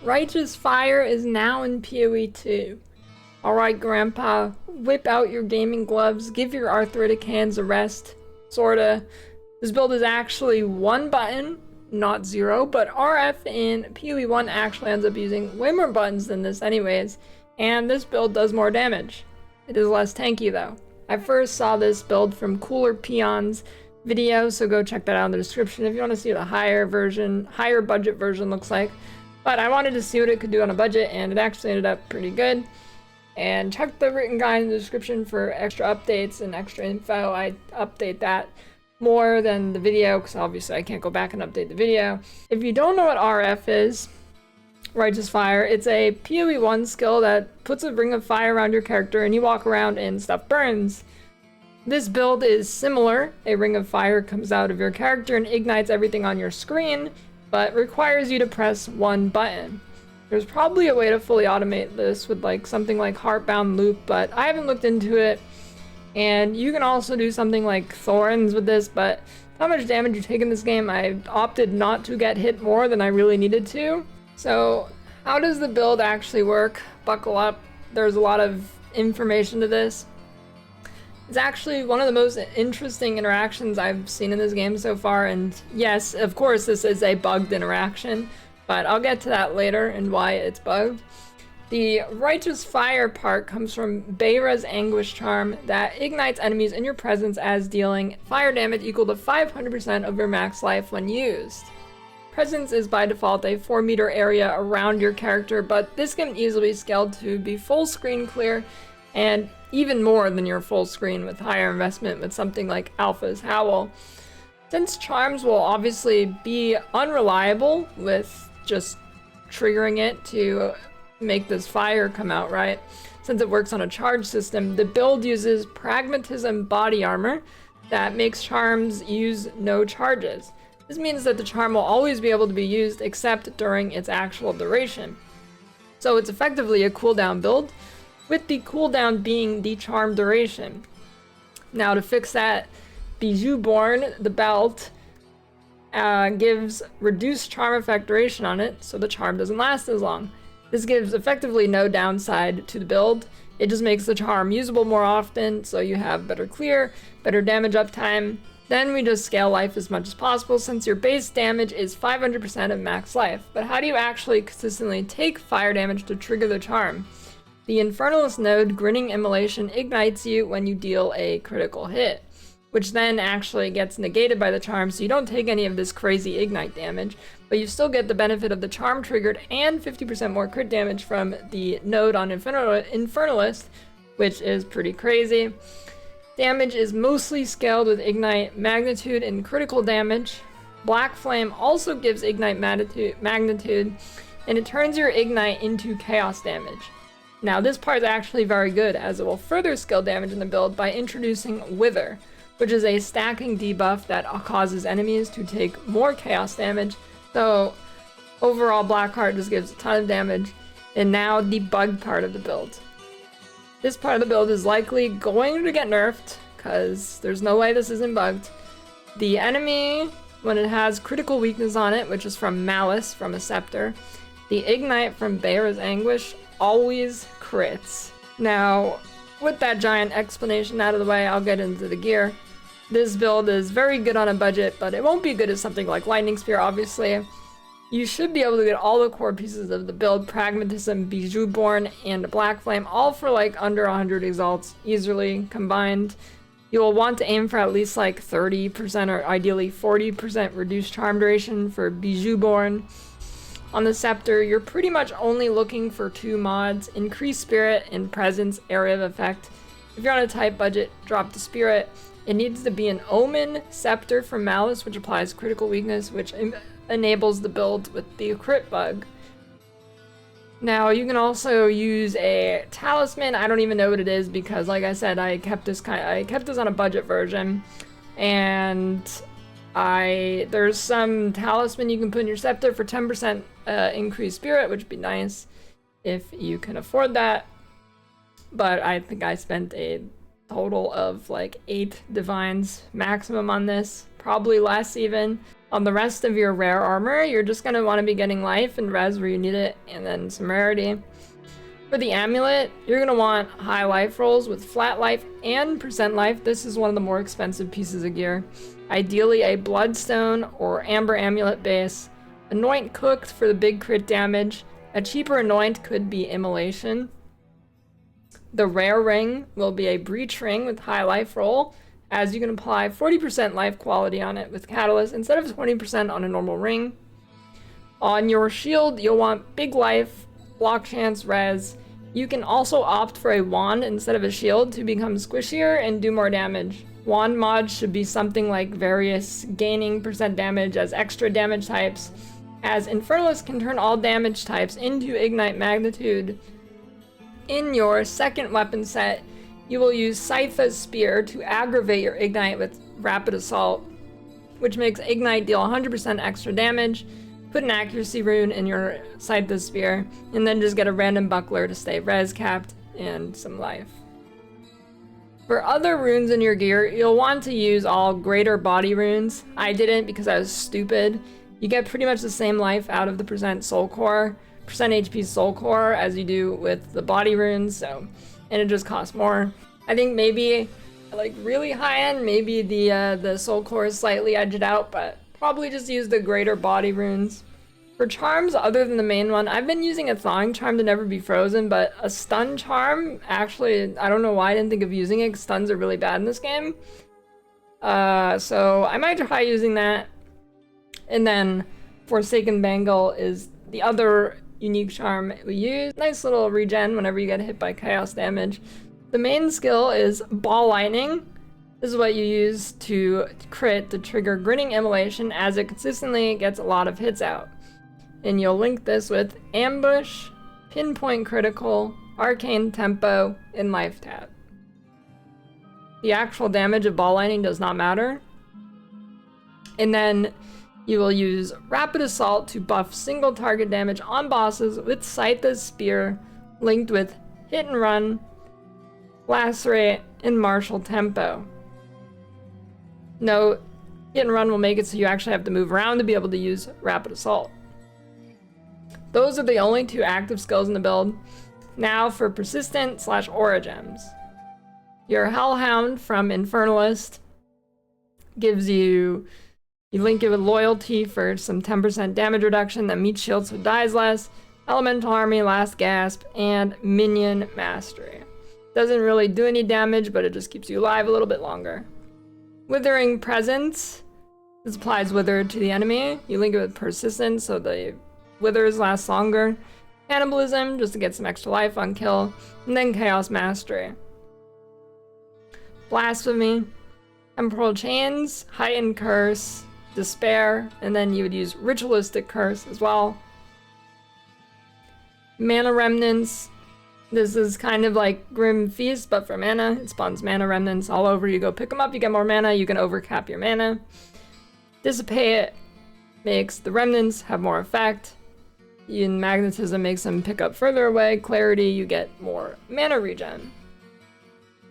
Righteous Fire is now in PoE 2. Alright, Grandpa, whip out your gaming gloves, give your arthritic hands a rest. Sorta. This build is actually 1 button, not 0, but RF in PoE 1 actually ends up using way more buttons than this anyways, and this build does more damage. It is less tanky though. I first saw this build from Cooler Peon's video, so go check that out in the description if you want to see what a higher budget version looks like. But I wanted to see what it could do on a budget, and it actually ended up pretty good. And check the written guide in the description for extra updates and extra info. I update that more than the video, because obviously I can't go back and update the video. If you don't know what RF is, Righteous Fire, it's a PoE 1 skill that puts a ring of fire around your character and you walk around and stuff burns. This build is similar. A ring of fire comes out of your character and ignites everything on your screen, but requires you to press 1 button. There's probably a way to fully automate this with like something like Heartbound Loop, but I haven't looked into it. And you can also do something like Thorns with this, but how much damage you take in this game, I opted not to get hit more than I really needed to. So how does the build actually work? Buckle up, there's a lot of information to this. It's actually one of the most interesting interactions I've seen in this game so far, and yes, of course this is a bugged interaction, but I'll get to that later and why it's bugged. The Righteous Fire part comes from Beira's Anguish charm that ignites enemies in your presence as dealing fire damage equal to 500% of your max life when used. Presence is by default a 4-meter area around your character, but this can easily be scaled to be full screen clear, and even more than your full screen with higher investment with something like Alpha's Howl. Since charms will obviously be unreliable with just triggering it to make this fire come out, right? Since it works on a charge system, the build uses Pragmatism body armor that makes charms use no charges. This means that the charm will always be able to be used except during its actual duration. So it's effectively a cooldown build, with the cooldown being the charm duration. Now to fix that, Bijouborn, the belt, gives reduced charm effect duration on it, so the charm doesn't last as long. This gives effectively no downside to the build. It just makes the charm usable more often, so you have better clear, better damage uptime. Then we just scale life as much as possible since your base damage is 500% of max life. But how do you actually consistently take fire damage to trigger the charm? The Infernalist node, Grinning Immolation, ignites you when you deal a critical hit, which then actually gets negated by the charm, so you don't take any of this crazy ignite damage, but you still get the benefit of the charm triggered and 50% more crit damage from the node on Infernalist, which is pretty crazy. Damage is mostly scaled with ignite magnitude and critical damage. Black Flame also gives ignite magnitude, and it turns your ignite into chaos damage. Now this part is actually very good, as it will further scale damage in the build by introducing Wither, which is a stacking debuff that causes enemies to take more chaos damage. So overall Blackheart just gives a ton of damage. And now the bugged part of the build. This part of the build is likely going to get nerfed, because there's no way this isn't bugged. The enemy, when it has critical weakness on it, which is from Malice from a Scepter, the ignite from Beira's Anguish always crits. Now, with that giant explanation out of the way, I'll get into the gear. This build is very good on a budget, but it won't be good as something like Lightning Spear, obviously. You should be able to get all the core pieces of the build, Pragmatism, Bijouborn, and Black Flame, all for like under 100 exalts, easily combined. You'll want to aim for at least like 30% or ideally 40% reduced charm duration for Bijouborn. On the Scepter, you're pretty much only looking for 2 mods, Increased Spirit and Presence Area of Effect. If you're on a tight budget, drop the Spirit. It needs to be an Omen Scepter from Malice, which applies critical weakness, which enables the build with the crit bug. Now, you can also use a Talisman. I don't even know what it is because, like I said, I kept this on a budget version, and there's some Talisman you can put in your Scepter for 10% increased Spirit, which would be nice if you can afford that. But I think I spent a total of like 8 divines maximum on this, probably less even. On the rest of your rare armor, you're just going to want to be getting life and res where you need it, and then some rarity. For the amulet, you're going to want high life rolls with flat life and percent life. This is one of the more expensive pieces of gear. Ideally a bloodstone or amber amulet base. Anoint cooked for the big crit damage. A cheaper anoint could be immolation. The rare ring will be a breach ring with high life roll, as you can apply 40% life quality on it with catalyst instead of 20% on a normal ring. On your shield, you'll want big life, block chance, res. You can also opt for a wand instead of a shield to become squishier and do more damage. Wand mods should be something like various gaining percent damage as extra damage types, as Infernalist can turn all damage types into ignite magnitude. In your second weapon set, you will use Saithas Spear to aggravate your ignite with rapid assault, which makes ignite deal 100% extra damage. Put an accuracy rune in your Saithas Spear, and then just get a random buckler to stay res capped and some life. For other runes in your gear, you'll want to use all greater body runes. I didn't because I was stupid. You get pretty much the same life out of the percent HP soul core as you do with the body runes, and it just costs more. I think maybe like really high end, maybe the soul core is slightly edged out, but probably just use the greater body runes. For charms other than the main one, I've been using a thawing charm to never be frozen, but a stun charm, actually, I don't know why I didn't think of using it, because stuns are really bad in this game. So I might try using that. And then Forsaken Bangle is the other unique charm we use. Nice little regen whenever you get hit by chaos damage. The main skill is Ball Lightning. This is what you use to crit to trigger Grinning Immolation, as it consistently gets a lot of hits out. And you'll link this with Ambush, Pinpoint Critical, Arcane Tempo, and Life Tap. The actual damage of Ball Lightning does not matter. And then you will use Rapid Assault to buff single target damage on bosses with Saithas Spear, linked with Hit and Run, Lacerate, and Martial Tempo. Note, Hit and Run will make it so you actually have to move around to be able to use Rapid Assault. Those are the only two active skills in the build. Now for Persistent / Aura Gems. Your Hellhound from Infernalist gives you link it with Loyalty for some 10% damage reduction that meets shields so dies less, Elemental Army, Last Gasp, and Minion Mastery. Doesn't really do any damage, but it just keeps you alive a little bit longer. Withering Presence. This applies Wither to the enemy. You link it with Persistence so the withers last longer. Cannibalism, just to get some extra life on kill. And then Chaos Mastery. Blasphemy. Temporal Chains, Heightened Curse, Despair, and then you would use Ritualistic Curse as well. Mana Remnants. This is kind of like Grim Feast, but for mana. It spawns mana remnants all over. You go pick them up, you get more mana, you can overcap your mana. Dissipate makes the remnants have more effect. Magnetism makes them pick up further away. Clarity, you get more mana regen.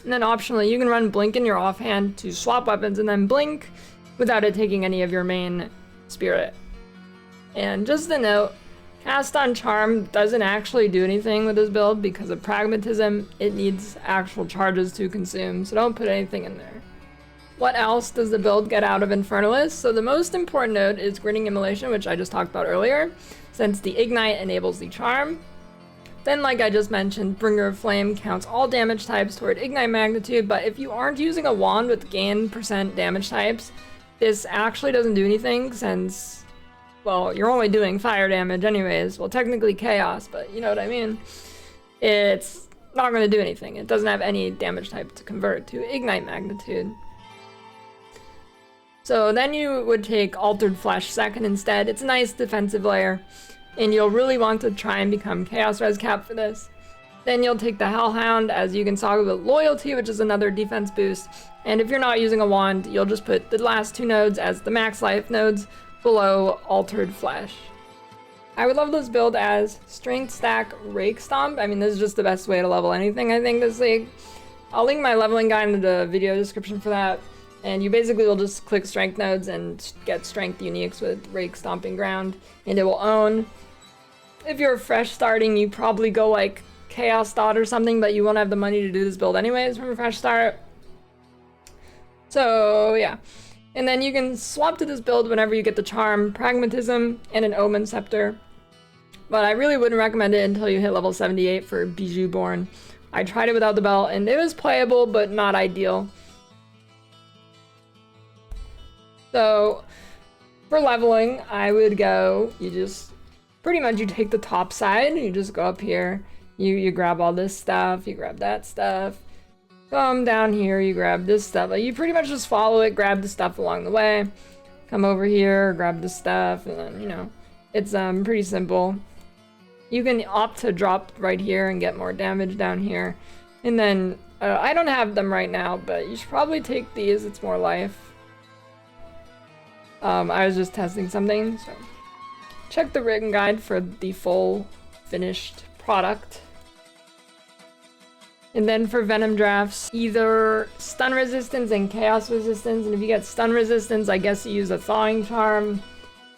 And then optionally, you can run Blink in your offhand to swap weapons and then blink without it taking any of your main spirit. And just a note, Cast on Charm doesn't actually do anything with this build because of pragmatism. It needs actual charges to consume, so don't put anything in there. What else does the build get out of Infernalist? So the most important node is Grinning Immolation, which I just talked about earlier, since the Ignite enables the charm. Then, like I just mentioned, Bringer of Flame counts all damage types toward Ignite magnitude, but if you aren't using a wand with gain % damage types, this actually doesn't do anything since, well, you're only doing fire damage anyways. Well, technically chaos, but you know what I mean. It's not going to do anything. It doesn't have any damage type to convert to Ignite magnitude. So then you would take Altered Flesh second instead. It's a nice defensive layer, and you'll really want to try and become Chaos Res Cap for this. Then you'll take the Hellhound, as you can saga with Loyalty, which is another defense boost. And if you're not using a wand, you'll just put the last two nodes as the max life nodes below Altered Flesh. I would love this build as Strength Stack Rake Stomp. I mean, this is just the best way to level anything, I think, this league. I'll link my leveling guide in the video description for that. And you basically will just click strength nodes and get strength uniques with Rake Stomping Ground, and it will own. If you're fresh starting, you probably go like Chaos Dot or something, but you won't have the money to do this build anyways from a fresh start. So yeah. And then you can swap to this build whenever you get the Charm, Pragmatism, and an Omen Scepter. But I really wouldn't recommend it until you hit level 78 for Bijou Born. I tried it without the belt, and it was playable, but not ideal. So, for leveling, I would go, you just, pretty much you take the top side, you just go up here, you grab all this stuff, you grab that stuff, come down here, you grab this stuff, like, you pretty much just follow it, grab the stuff along the way, come over here, grab the stuff, and then, you know, it's pretty simple. You can opt to drop right here and get more damage down here, and then, I don't have them right now, but you should probably take these, it's more life. I was just testing something, so check the written guide for the full finished product. And then for Venom drafts, either stun resistance and chaos resistance, and if you get stun resistance, I guess you use a thawing charm,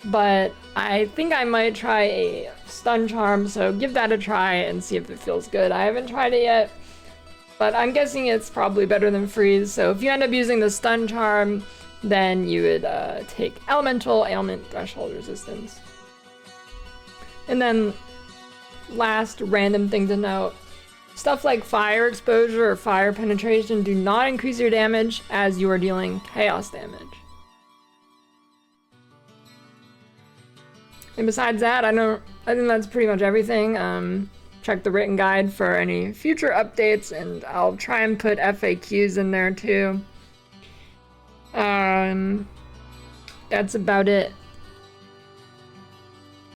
but I think I might try a stun charm, so give that a try and see if it feels good. I haven't tried it yet, but I'm guessing it's probably better than freeze, so if you end up using the stun charm, then you would take Elemental Ailment Threshold Resistance. And then, last random thing to note, stuff like Fire Exposure or Fire Penetration do not increase your damage as you are dealing Chaos damage. And besides that, I think that's pretty much everything. Check the written guide for any future updates, and I'll try and put FAQs in there too. That's about it.